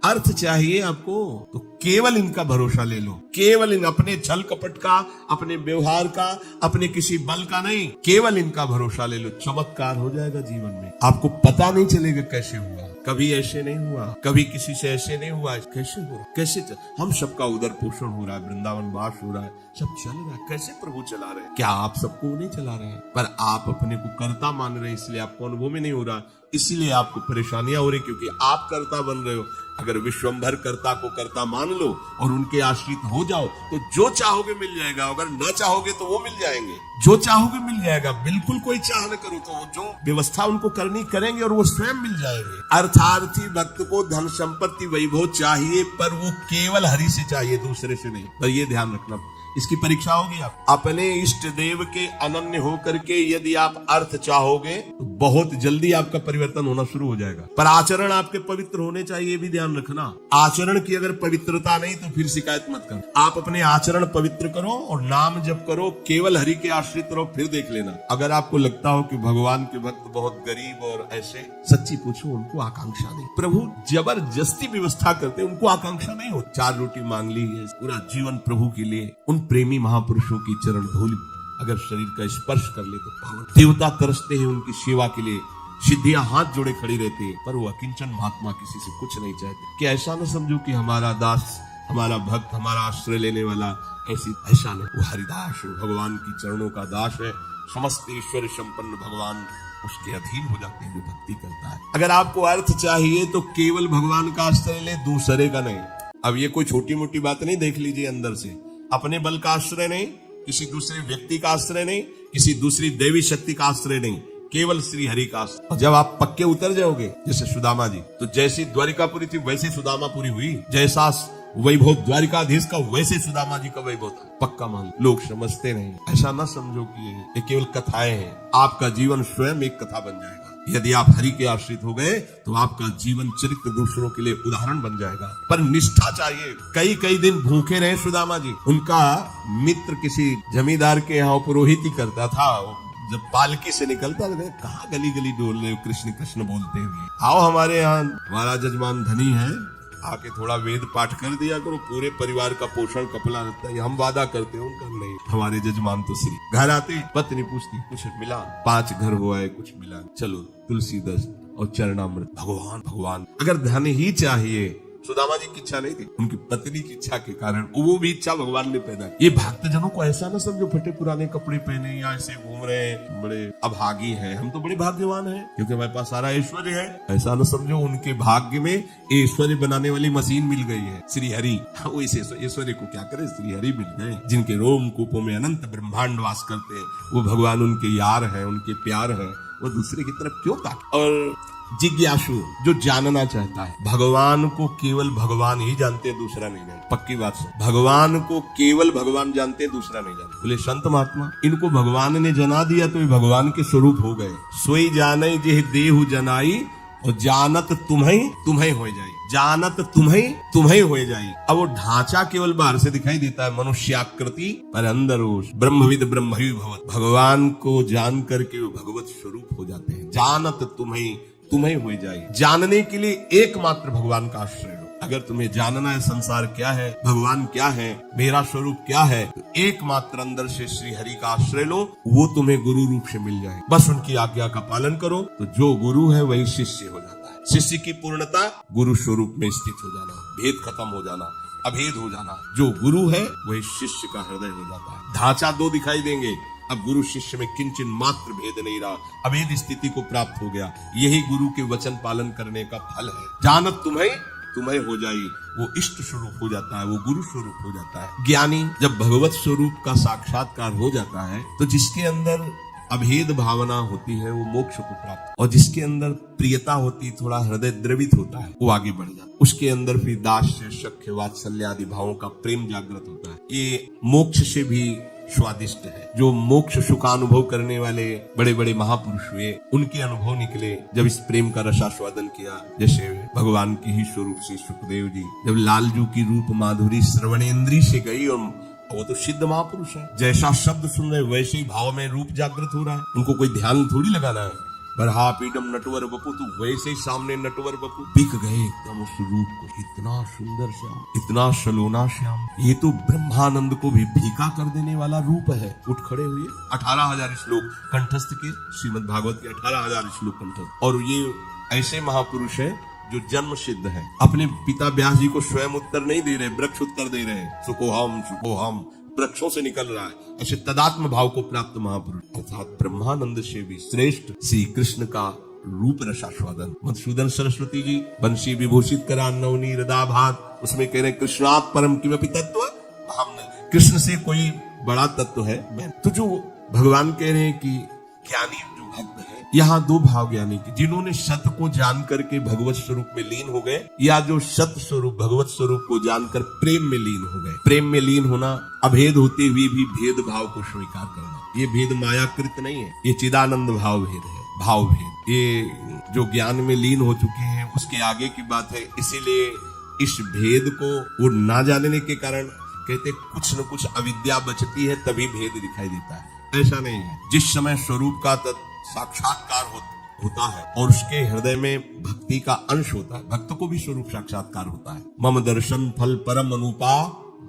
अर्थ चाहिए आपको तो केवल इनका भरोसा ले लो, केवल इन अपने छल कपट का, अपने व्यवहार का, अपने किसी बल का नहीं, केवल इनका भरोसा ले लो। चमत्कार हो जाएगा जीवन में, आपको पता नहीं चलेगा कैसे हुआ, कभी ऐसे नहीं हुआ, कभी किसी से ऐसे नहीं हुआ, कैसे हो रहा, कैसे हम सबका उदर पोषण हो रहा है, वृंदावन वास हो रहा है, सब चल रहा है, कैसे प्रभु चला रहे हैं? क्या आप सबको नहीं चला रहे हैं? पर आप अपने को कर्ता मान रहे हैं, इसलिए आपको अनुभव में नहीं हो रहा, इसीलिए आपको परेशानियां हो रही, क्योंकि आप कर्ता बन रहे हो। अगर विश्वंभर कर्ता को कर्ता मान लो और उनके आश्रित हो जाओ तो जो चाहोगे मिल जाएगा, अगर न चाहोगे तो वो मिल जाएंगे, जो चाहोगे मिल जाएगा। बिल्कुल कोई चाह न करो तो जो व्यवस्था उनको करनी करेंगे और वो स्वयं मिल जाएंगे। अर्थार्थी भक्त को धन संपत्ति वैभव चाहिए, पर वो केवल हरि से चाहिए, दूसरे से नहीं। पर ये ध्यान रखना, इसकी परीक्षा होगी। आप अपने इष्ट देव के अनन्य होकर के यदि आप अर्थ चाहोगे तो बहुत जल्दी आपका परिवर्तन होना शुरू हो जाएगा। पर आचरण आपके पवित्र होने चाहिए, भी ध्यान रखना। आचरण की अगर पवित्रता नहीं तो फिर शिकायत मत करो। आप अपने आचरण पवित्र करो और नाम जप करो, केवल हरि के आश्रित रहो, फिर देख लेना। अगर आपको लगता हो कि भगवान के भक्त बहुत गरीब और ऐसे, सच्ची पूछो, उनको आकांक्षा नहीं। प्रभु जबरदस्ती व्यवस्था करते, उनको आकांक्षा नहीं हो। 4 रोटी मांग ली है, पूरा जीवन प्रभु के लिए। उन प्रेमी महापुरुषों की चरण धूलि अगर शरीर का स्पर्श कर ले तो पावन। देवता तरसते हैं उनकी सेवा के लिए, सिद्धियां हाथ जोड़े खड़ी रहती है, पर वो अकिंचन महात्मा किसी से कुछ नहीं चाहते। कि ऐसा न समझो कि हमारा दास, हमारा भक्त, हमारा आश्रय लेने वाला ऐसा नहीं। वो हरिदास भगवान की चरणों का दास है, समस्त ईश्वर संपन्न भगवान उसके अधीन हो जाते हैं जो भक्ति करता है। अगर आपको अर्थ चाहिए तो केवल भगवान का आश्रय ले, दूसरे का नहीं। अब ये कोई छोटी मोटी बात नहीं, देख लीजिए अंदर से। अपने बल का आश्रय नहीं, किसी दूसरे व्यक्ति का आश्रय नहीं, किसी दूसरी देवी शक्ति का आश्रय नहीं, केवल श्री हरि का आश्रय। और जब आप पक्के उतर जाओगे, जैसे सुदामा जी, तो जैसी द्वारिकापुरी थी वैसे सुदामापुरी हुई, जैसा वैभव द्वारिकाधीश का वैसे सुदामा जी का वैभव था। पक्का मान। लोग समझते नहीं, ऐसा ना समझो कि ये केवल कथाएं हैं। आपका जीवन स्वयं एक कथा बन जाएगा। यदि आप हरि के आश्रित हो गए तो आपका जीवन चरित्र दूसरों के लिए उदाहरण बन जाएगा। पर निष्ठा चाहिए। कई दिन भूखे रहे सुदामा जी। उनका मित्र किसी जमींदार के यहाँ पुरोहित ही करता था। जब पालकी से निकलता था, कहाँ गली गली डोल रहे हो कृष्ण कृष्ण बोलते हुए, आओ हमारे यहाँ, हमारा जजमान धनी है, आके थोड़ा वेद पाठ कर दिया करो, पूरे परिवार का पोषण कपला रहता है। हम वादा करते हैं, उनका नहीं। हमारे जजमान तो श्री घर आते, पत्नी पूछती कुछ मिला, 5 घर हुआ है, कुछ मिला, चलो तुलसी दस्त और चरणामृत। भगवान भगवान। अगर धन ही चाहिए, सुदामा जी की इच्छा नहीं थी, उनकी पत्नी की इच्छा के कारण वो भी इच्छा भगवान ने पैदा की। ये भक्तजनों को ऐसा ना समझो फटे पुराने कपड़े पहने या ऐसे घूम रहे हैं, बड़े अभागी हैं, हम तो बड़े भाग्यवान हैं क्योंकि हमारे पास सारा ऐश्वर्य है। ऐसा ना समझो उनके भाग्य में ऐश्वर्य बनाने वाली मशीन मिल गई है, श्री हरि। वो इस ऐश्वर्य को क्या करे, श्री हरि मिल गए, जिनके रोम कूपों में अनंत ब्रह्मांड वास करते हैं। वो भगवान उनके यार हैं, उनके प्यार हैं। वो दूसरे की तरफ क्यों ताक। और जिज्ञासु जो जानना चाहता है, भगवान को केवल भगवान ही जानते हैं, दूसरा नहीं जानते। पक्की बात है, भगवान को केवल भगवान जानते हैं, दूसरा नहीं जानते। बोले संत महात्मा, इनको भगवान ने जना दिया तो ये भगवान के स्वरूप हो गए। सोई जाने जे देहु जनाई और जानत तुम्हें हो जाए, जानत तुम्हें हो जाए। अब वो ढांचा केवल बाहर से दिखाई देता है, मनुष्याकृति, पर अंदर वो ब्रह्मविद ब्रह्मवि भवत। भगवान को जान करके वो भगवत स्वरूप हो जाते हैं। जानत तुम्हें हो जाए। जानने के लिए एकमात्र भगवान का आश्रय लो। अगर तुम्हें जानना है संसार क्या है, भगवान क्या है, मेरा स्वरूप क्या है, तो एकमात्र अंदर से श्री हरि का आश्रय लो, वो तुम्हें गुरु रूप से मिल जाए। बस उनकी आज्ञा का पालन करो तो जो गुरु है वही शिष्य हो जाता है। शिष्य की पूर्णता गुरु स्वरूप में स्थित हो जाना, भेद खत्म हो जाना, अभेद हो जाना। जो गुरु है वही शिष्य का हृदय हो जाता है। ढांचा 2 दिखाई देंगे, अब गुरु शिष्य में किंचन मात्र भेद नहीं रहा, अभेद स्थिति को प्राप्त हो गया। यही गुरु के वचन पालन करने का फल है। जानत तुम्हें हो जाए, वो इष्ट स्वरूप हो जाता है, वो गुरु स्वरूप हो जाता है। ज्ञानी जब भगवत स्वरूप का साक्षात्कार हो जाता है तो जिसके अंदर अभेद भावना होती है वो मोक्ष को प्राप्त, और जिसके अंदर प्रियता होती, थोड़ा हृदय द्रवित होता है, वो आगे बढ़ जाता है। उसके अंदर फिर दास्य शक्य वात्सल्य आदि भावों का प्रेम जागृत होता है। ये मोक्ष से भी स्वादिष्ट है। जो मोक्ष सुखानुभव करने वाले बड़े बड़े महापुरुष हुए, उनके अनुभव निकले जब इस प्रेम का रसास्वादन किया। जैसे भगवान के ही स्वरूप से सुखदेव जी, जब लालजू की रूप माधुरी श्रवणेन्द्री से गई, और वो तो सिद्ध महापुरुष है, जैसा शब्द सुन रहे वैसे ही भाव में रूप जागृत हो रहा है। उनको कोई ध्यान थोड़ी लगाना है, बरहा पीडम नटवर बपू, तो वैसे ही सामने नटवर बपू बिक गए एकदम उस रूप को। इतना सुंदर श्याम, इतना सलोना श्याम, ये तो ब्रह्मानंद को भी फीका कर देने वाला रूप है। उठ खड़े हुए 18,000 श्लोक कंठस्थ के, श्रीमद् भागवत के 18,000 श्लोक कंठस्थ। और ये ऐसे महापुरुष है जो जन्म सिद्ध है। अपने पिता व्यास जी को स्वयं उत्तर नहीं दे रहे, वृक्ष उत्तर दे रहे हैं, सुखोहम वृक्षों से निकल रहा है। ऐसे तदात्म भाव को प्राप्त महापुरुष अर्थात ब्रह्मानंद से भी श्रेष्ठ श्री कृष्ण का रूप रसास्वादन। मधुसूदन सरस्वती जी बंशी विभूषित करा नवनी हृदय भात, उसमें कह रहे कृष्णात् परम किमपि तत्व, हमने कृष्ण से कोई बड़ा तत्व है। तो जो भगवान कह रहे हैं कि ज्ञानी जो भक्त है, यहाँ दो भाव ज्ञानी की, जिन्होंने सत्य को जान करके भगवत स्वरूप में लीन हो गए, या जो सत्य स्वरूप भगवत स्वरूप को जानकर प्रेम में लीन हो गए। प्रेम में लीन होना अभेद होते हुए भी भेद भाव को स्वीकार करना, ये भेद मायाकृत नहीं है, ये चिदानंद भाव भेद है, भाव भेद। ये जो ज्ञान में लीन हो चुके हैं उसके आगे की बात है। इसीलिए इस भेद को वो ना जानने के कारण कहते कुछ न कुछ अविद्या बचती है, तभी भेद दिखाई देता है। ऐसा नहीं है। जिस समय स्वरूप का साक्षात्कार होता है और उसके हृदय में भक्ति का अंश होता है, भक्त को भी स्वरूप साक्षात्कार होता है। मम दर्शन फल परम अनुपा,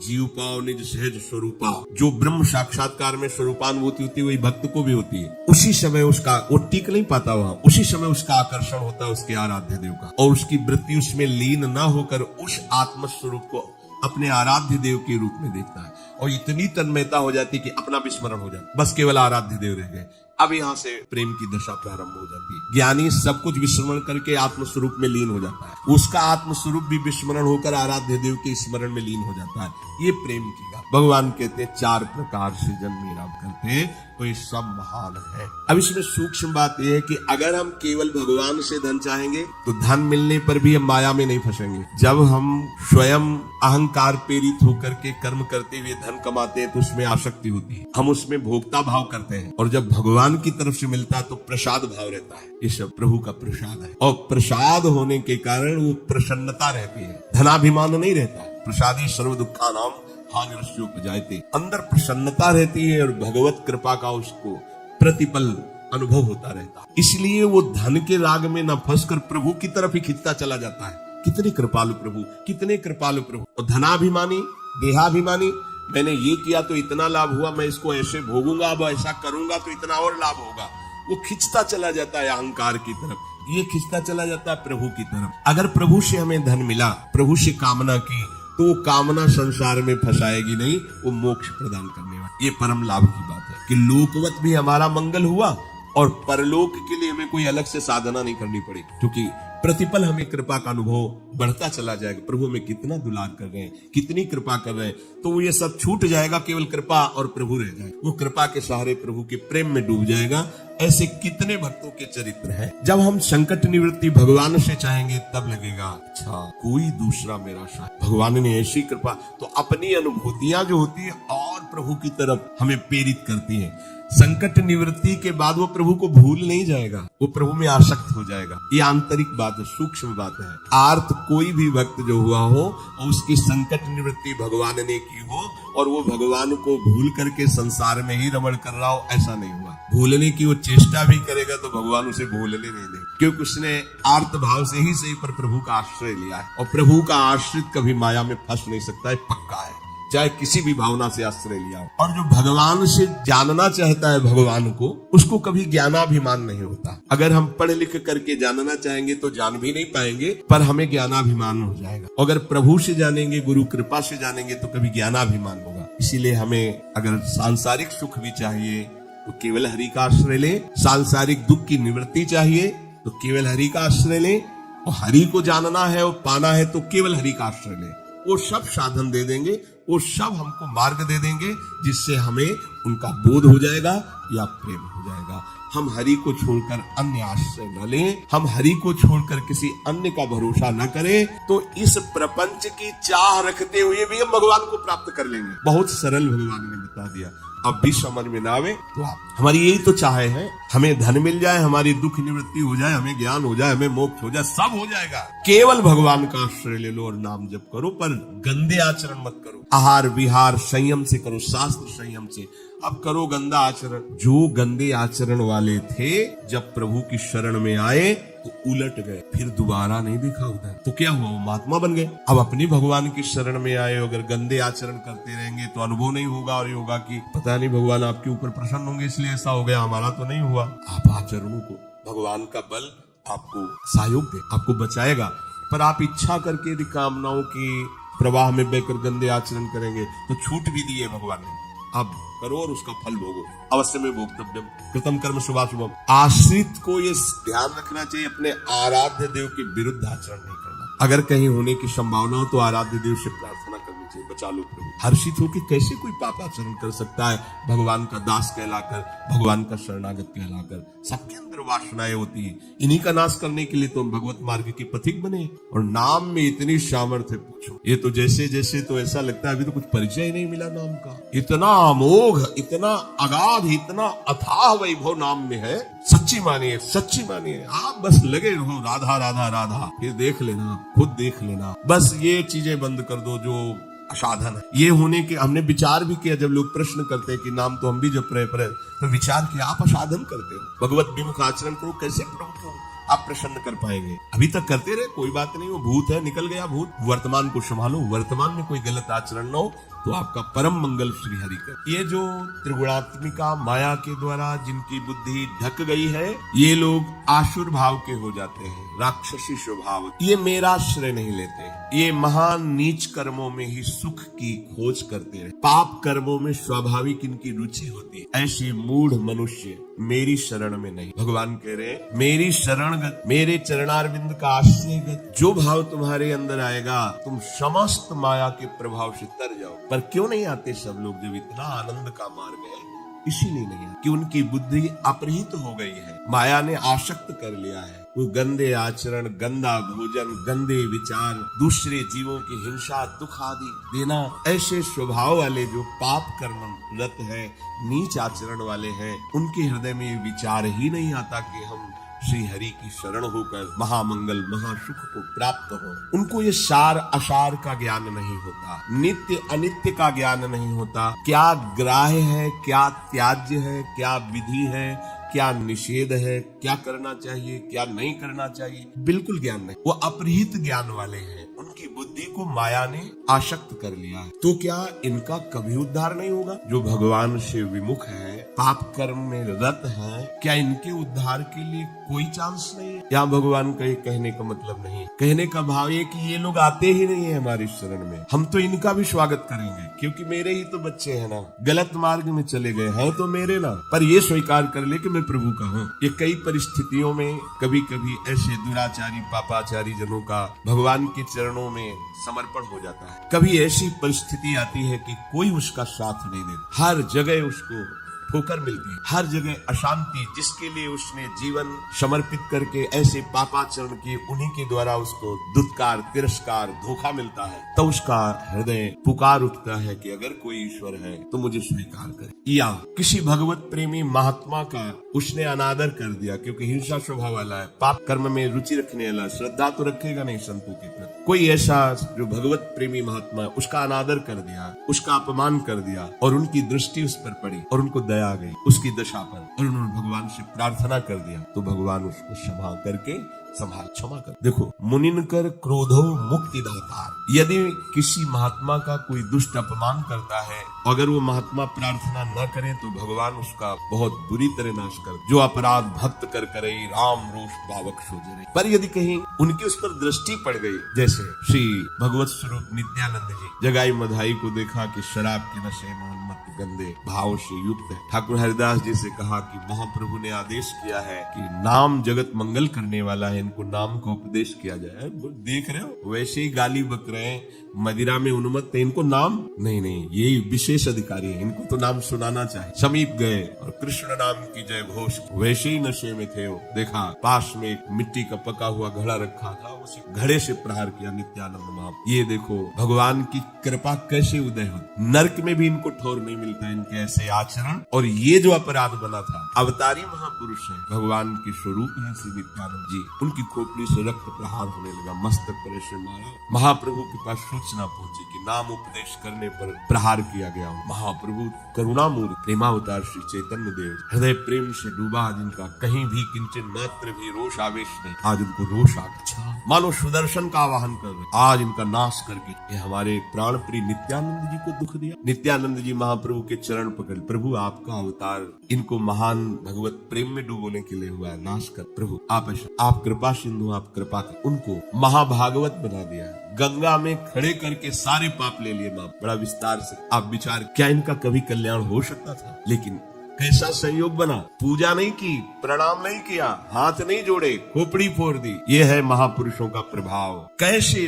जीव पाओ निज सहज स्वरूपा। जो ब्रह्म साक्षात्कार में स्वरूपानुभूति होती है वही भक्त को भी होती है। उसी समय उसका वो टिक नहीं पाता वहां, उसी समय उसका आकर्षण होता है उसके आराध्य देव का, और उसकी वृत्ति उसमें लीन न होकर उस आत्म स्वरूप को अपने आराध्य देव के रूप में देखता है, और इतनी तन्मयता हो जाती है कि अपना विस्मरण हो जाता, बस केवल आराध्य देव रह गए। अब यहाँ से प्रेम की दशा प्रारंभ हो जाती है। ज्ञानी सब कुछ विस्मरण करके आत्म स्वरूप में लीन हो जाता है, उसका आत्म स्वरूप भी विस्मरण होकर आराध्य देव के स्मरण में लीन हो जाता है। ये प्रेम की बात। भगवान कहते हैं 4 प्रकार से जन मेरा करते, तो ये सब महान है। अब इसमें सूक्ष्म बात यह है कि अगर हम केवल भगवान से धन चाहेंगे तो धन मिलने पर भी हम माया में नहीं फंसेंगे। जब हम स्वयं अहंकार प्रेरित होकर के कर्म करते हुए धन कमाते हैं तो उसमें आसक्ति होती है, हम उसमें भोक्ता भाव करते हैं, और जब भगवान की तरफ से मिलता है तो प्रसाद भाव रहता है। ये सब प्रभु का प्रसाद है, और प्रसाद होने के कारण वो प्रसन्नता रहती है, धनाभिमान नहीं रहता। प्रसादी सर्व दुखा नाम हानिरस्योपजायते, अंदर प्रसन्नता रहती है और भगवत कृपा का उसको प्रतिपल अनुभव होता रहता है। इसलिए वो धन के राग में न फंसकर प्रभु की तरफ ही खिंचता चला जाता है। कितने कृपालु प्रभु, कितने कृपालु प्रभु। और धनाभिमानी, देहाभिमानी, मैंने ये किया तो इतना लाभ हुआ, मैं इसको ऐसे भोगूंगा, अब ऐसा करूंगा तो इतना और लाभ होगा, वो खिंचता चला जाता है अहंकार की तरफ, ये खिंचता चला जाता है प्रभु की तरफ। अगर प्रभु से हमें धन मिला, प्रभु से कामना की, तो वो कामना संसार में फंसाएगी नहीं, वो मोक्ष प्रदान करने वाली। ये परम लाभ की बात है कि लोकवत भी हमारा मंगल हुआ और परलोक के लिए हमें कोई अलग से साधना नहीं करनी पड़ी, क्योंकि प्रतिपल हमें कृपा का अनुभव बढ़ता चला जाएगा। प्रभु हमें कितना दुलार कर रहे हैं, कितनी कृपा कर रहे हैं, तो वो ये सब छूट जाएगा, केवल कृपा और प्रभु रह जाए। वो कृपा के सहारे प्रभु के प्रेम में डूब जाएगा। ऐसे कितने भक्तों के चरित्र हैं। जब हम संकट निवृत्ति भगवान से चाहेंगे तब लगेगा अच्छा कोई दूसरा मेरा साथ। भगवान ने ऐसी कृपा, तो अपनी अनुभूतियां जो होती है और प्रभु की तरफ हमें प्रेरित करती है। संकट निवृत्ति के बाद वो प्रभु को भूल नहीं जाएगा, वो प्रभु में आसक्त हो जाएगा। ये आंतरिक बात है, सूक्ष्म बात है। आर्त कोई भी भक्त जो हुआ हो और उसकी संकट निवृत्ति भगवान ने की हो और वो भगवान को भूल करके संसार में ही रमण कर रहा हो, ऐसा नहीं हुआ। भूलने की वो चेष्टा भी करेगा तो भगवान उसे भूलने नहीं देगा, क्योंकि उसने आर्त भाव से ही सही पर प्रभु का आश्रय लिया है, और प्रभु का आश्रित कभी माया में फंस नहीं सकता है, पक्का है, चाहे किसी भी भावना से आश्रय लिया हो। और जो भगवान से जानना चाहता है भगवान को, उसको कभी ज्ञानाभिमान नहीं होता। अगर हम पढ़ लिख करके जानना चाहेंगे तो जान भी नहीं पाएंगे, पर हमें ज्ञानाभिमान हो जाएगा। अगर प्रभु से जानेंगे, गुरु कृपा से जानेंगे तो कभी ज्ञानाभिमान होगा। इसीलिए हमें अगर सांसारिक सुख भी चाहिए तो केवल हरि का आश्रय ले, सांसारिक दुख की निवृत्ति चाहिए तो केवल हरि का आश्रय ले, और हरि को जानना है और पाना है तो केवल हरि का आश्रय ले। वो सब साधन दे देंगे, वो सब हमको मार्ग दे देंगे, जिससे हमें उनका बोध हो जाएगा या प्रेम हो जाएगा। हम हरि को छोड़कर अन्य आश्रय न लें, हम हरि को छोड़कर किसी अन्य का भरोसा न करें, तो इस प्रपंच की चाह रखते हुए भी हम भगवान को प्राप्त कर लेंगे। बहुत सरल भगवान ने बता दिया। अब भी समझ में ना आवे तो आप, हमारी यही तो चाहे है, हमें धन मिल जाए, हमारी दुख निवृत्ति हो जाए, हमें ज्ञान हो जाए, हमें मोक्ष हो जाए, सब हो जाएगा। केवल भगवान का आश्रय ले लो और नाम जप करो, पर गंदे आचरण मत करो। आहार विहार संयम से करो, शास्त्र संयम से। अब करो गंदा आचरण। जो गंदे आचरण वाले थे जब प्रभु की शरण में आए तो उलट गए, फिर दोबारा नहीं देखा उधर। तो क्या हुआ, वो महात्मा बन गए। अब अपनी भगवान की शरण में आए, अगर गंदे आचरण करते रहेंगे तो अनुभव नहीं होगा और ये होगा कि पता नहीं भगवान आपके ऊपर प्रसन्न होंगे इसलिए ऐसा हो गया, हमारा तो नहीं हुआ। आप आचरणों को, भगवान का बल आपको सहयोग दे, आपको बचाएगा। पर आप इच्छा करके यदि कामनाओं की प्रवाह में बहकर गंदे आचरण करेंगे तो छूट भी दिए भगवान ने, अब करो और उसका फल भोगो। अवश्य में भोक्तव्यम कृतम कर्म शुभाशुभम। आश्रित को ये ध्यान रखना चाहिए, अपने आराध्य देव के विरुद्ध आचरण नहीं करना। अगर कहीं होने की संभावना हो तो आराध्य देव से प्रार्थना करनी चाहिए, बचा लो प्रभु। हर्षित होकर कैसे कोई पाप आचरण कर सकता है भगवान का दास कहलाकर, भगवान का शरणागत कहलाकर। सबके अंदर वासनाएं होती है, इन्हीं का नाश करने के लिए तो हम भगवत मार्ग के पथिक बने। और नाम में इतनी सामर्थ्य पूछो, ये तो जैसे जैसे तो ऐसा लगता है अभी तो कुछ परिचय ही नहीं मिला नाम का। इतना अमोघ, इतना अगाध, इतना अथाह वैभव नाम में है। सच्ची मानिए, सच्ची मानिए, आप बस लगे रहो राधा राधा राधा, फिर देख लेना, खुद देख लेना। बस ये चीजें बंद कर दो जो असाधन है। ये होने के हमने विचार भी किया, जब लोग प्रश्न करते हैं कि नाम तो हम भी जप रहे, पर तो विचार किया आप असाधन करते हो, भगवत विमुख आचरण करो, कैसे प्रभु को आप प्रसन्न कर पाएंगे। अभी तक करते रहे, कोई बात नहीं, वो भूत है, निकल गया भूत। वर्तमान को संभालो, वर्तमान में कोई गलत आचरण न हो तो आपका परम मंगल श्री हरि कर। ये जो त्रिगुणात्मिका माया के द्वारा जिनकी बुद्धि ढक गई है, ये लोग आसुर भाव के हो जाते हैं, राक्षसी स्वभाव। ये मेरा श्रेय नहीं लेते, ये महान नीच कर्मों में ही सुख की खोज करते हैं। पाप कर्मों में स्वाभाविक इनकी रुचि होती है। ऐसे मूढ़ मनुष्य मेरी शरण में नहीं। भगवान कह रहे हैं मेरी शरणगत, मेरे चरणारविंद का आश्रयगत जो भाव तुम्हारे अंदर आएगा, तुम समस्त माया के प्रभाव से तर जाओ। पर क्यों नहीं आते सब लोग, जब इतना आनंद का मार्ग है? इसीलिए नहीं है कि उनकी बुद्धि अपहृत हो गई है, माया ने आसक्त कर लिया है। वो गंदे आचरण, गंदा भोजन, गंदे विचार, दूसरे जीवों की हिंसा, दुख आदि देना, ऐसे स्वभाव वाले जो पाप कर्म रत है, नीच आचरण वाले हैं, उनके हृदय में ये विचार ही नहीं आता कि हम श्री हरि की शरण होकर महामंगल महासुख को प्राप्त हो। उनको ये सार असार का ज्ञान नहीं होता, नित्य अनित्य का ज्ञान नहीं होता। क्या ग्राह्य है, क्या त्याज्य है, क्या विधि है, क्या निषेध है, क्या करना चाहिए, क्या नहीं करना चाहिए, बिल्कुल ज्ञान नहीं। वो अपहृत ज्ञान वाले हैं, उनकी बुद्धि को माया ने आसक्त कर लिया है। तो क्या इनका कभी उद्धार नहीं होगा? जो भगवान से विमुख है, पाप कर्म में रत है, क्या इनके उद्धार के लिए कोई चांस नहीं है? यहाँ भगवान का ये कहने का मतलब नहीं, कहने का भाव ये कि ये लोग आते ही नहीं है हमारी शरण में, हम तो इनका भी स्वागत करेंगे, क्योंकि मेरे ही तो बच्चे हैं ना, गलत मार्ग में चले गए हैं तो मेरे ना। पर ये स्वीकार कर ले कि मैं प्रभु का हूँ। ये कई परिस्थितियों में कभी कभी ऐसे दुराचारी पापाचारी जनों का भगवान के चरणों में समर्पण हो जाता है। कभी ऐसी परिस्थिति आती है कि कोई उसका साथ नहीं देता, हर जगह उसको ठोकर मिलती है, हर जगह अशांति, जिसके लिए उसने जीवन समर्पित करके ऐसे पापाचरण किए, उन्हीं के द्वारा उसको दुत्कार, तिरस्कार, धोखा मिलता है। तो उसका हृदय पुकार उठता है कि अगर कोई ईश्वर है तो मुझे स्वीकार करे। या किसी भगवत प्रेमी महात्मा का उसने अनादर कर दिया, क्योंकि हिंसा स्वभाव वाला है, पाप कर्म में रुचि रखने वाला, श्रद्धा तो रखेगा नहीं संतों के प्रति। कोई ऐसा जो भगवत प्रेमी महात्मा है, उसका अनादर कर दिया, उसका अपमान कर दिया, और उनकी दृष्टि उस पर पड़ी और उनको दया आ गई उसकी दशा पर, और उन्होंने भगवान से प्रार्थना कर दिया, तो भगवान उसको क्षमा करके क्षमा कर। देखो, मुनिन कर क्रोधो मुक्ति दातार। यदि किसी महात्मा का कोई दुष्ट अपमान करता है, अगर वो महात्मा प्रार्थना न करे तो भगवान उसका बहुत बुरी तरह नाश कर। जो अपराध भक्त कर करे राम रोष भावक सोजरे। पर यदि कहीं उनकी उस पर दृष्टि पड़ गई, जैसे श्री भगवत स्वरूप नित्यानंद जी जगाई मधाई को देखा कि शराब के नशे में उन्मत्त गंदे भाव से युक्त है, ठाकुर हरिदास जी से कहा कि महाप्रभु ने आदेश किया है कि नाम जगत मंगल करने वाला है, इनको नाम का उपदेश किया जाए। देख रहे हो, वैसे ही गाली बक रहे हैं, मदिरा में उन्मत्त है, इनको नाम नहीं, ये विशेष अधिकारी है, इनको तो नाम सुनाना चाहिए। समीप गए और कृष्ण नाम की जय घोष, वैसे ही नशे में थे वो। देखा पास में एक मिट्टी का पका हुआ घड़ा रखा था, उसी घड़े से प्रहार किया नित्यानंद महाप्रभु। ये देखो भगवान की कृपा कैसे उदय हो। नर्क में भी इनको ठौर नहीं मिलता इनके ऐसे आचरण। और ये जो अपराध बना था, अवतारी महापुरुष है, भगवान के स्वरूप है श्री नित्यानंद जी। उनकी खोपड़ी से रक्त प्रहार होने लगा, मस्तक पर ऐसे मारा। महाप्रभु के पास सूचना पहुंची कि नाम उपदेश करने पर प्रहार किया गया। महाप्रभु करुणामूर्ति प्रेमावतार श्री चैतन्य देव हृदय प्रेम से डूबा, जिनका कहीं भी किंचन मात्र भी रोष आवेश नहीं, आज उनको रोष आ गया, मानो सुदर्शन का आवाहन कर रहे, आज इनका नाश करके ये हमारे प्राण प्रिय नित्यानंद जी को दुख दिया। नित्यानंद जी महाप्रभु के चरण पकड़, प्रभु आपका अवतार इनको महान भगवत प्रेम में डूबोने के लिए हुआ है, नाश कर प्रभु आप कृपा सिंधु, आप कृपा कर। उनको महाभागवत बना दिया, गंगा में खड़े करके सारे पाप ले लिए मां। बड़ा विस्तार से आप विचार, क्या इनका कभी कल्याण हो सकता था? लेकिन कैसा संयोग बना, पूजा नहीं की, प्रणाम नहीं किया, हाथ नहीं जोड़े, खोपड़ी फोड़ दी। ये है महापुरुषों का प्रभाव। कैसे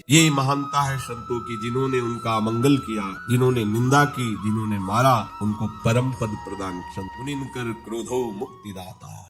ये महानता है संतों की, जिन्होंने उनका अमंगल किया, जिन्होंने निंदा की, जिन्होंने मारा, उनको परम पद प्रदान। संत मुनिन कर क्रोधो मुक्तिदाता।